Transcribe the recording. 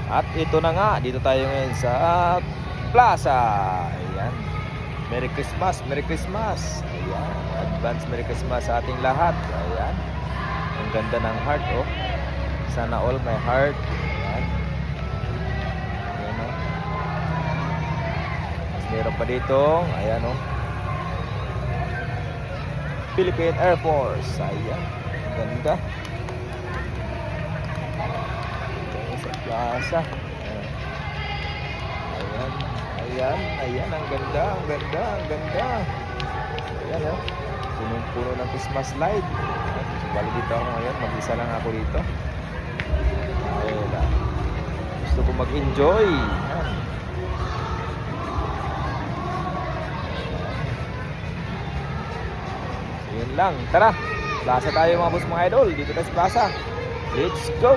At ito na nga, dito tayo ngayon sa Plaza. Ayan. Merry Christmas, Merry Christmas. Ayan. Advance Merry Christmas sa ating lahat. Ayan. Ang ganda ng heart, oh. Sana all my heart. Ayan. Ayan, oh. Mas meron pa dito. Ayan, oh. Philippine Air Force. Ayan. Ang ganda. Sa plaza. Ayan. Ayan. Ayan. Ang ganda. Ang ganda. Ang ganda. Ayan, oh. Punong-puno ng Christmas light. Bali dito ako ngayon. Mag-isa lang ako dito. Ayan. Gusto ko mag-enjoy. Ayan. Yun lang. Tara. Plaza tayo mga boss, mga idol. Dito tayo sa plaza. Let's go.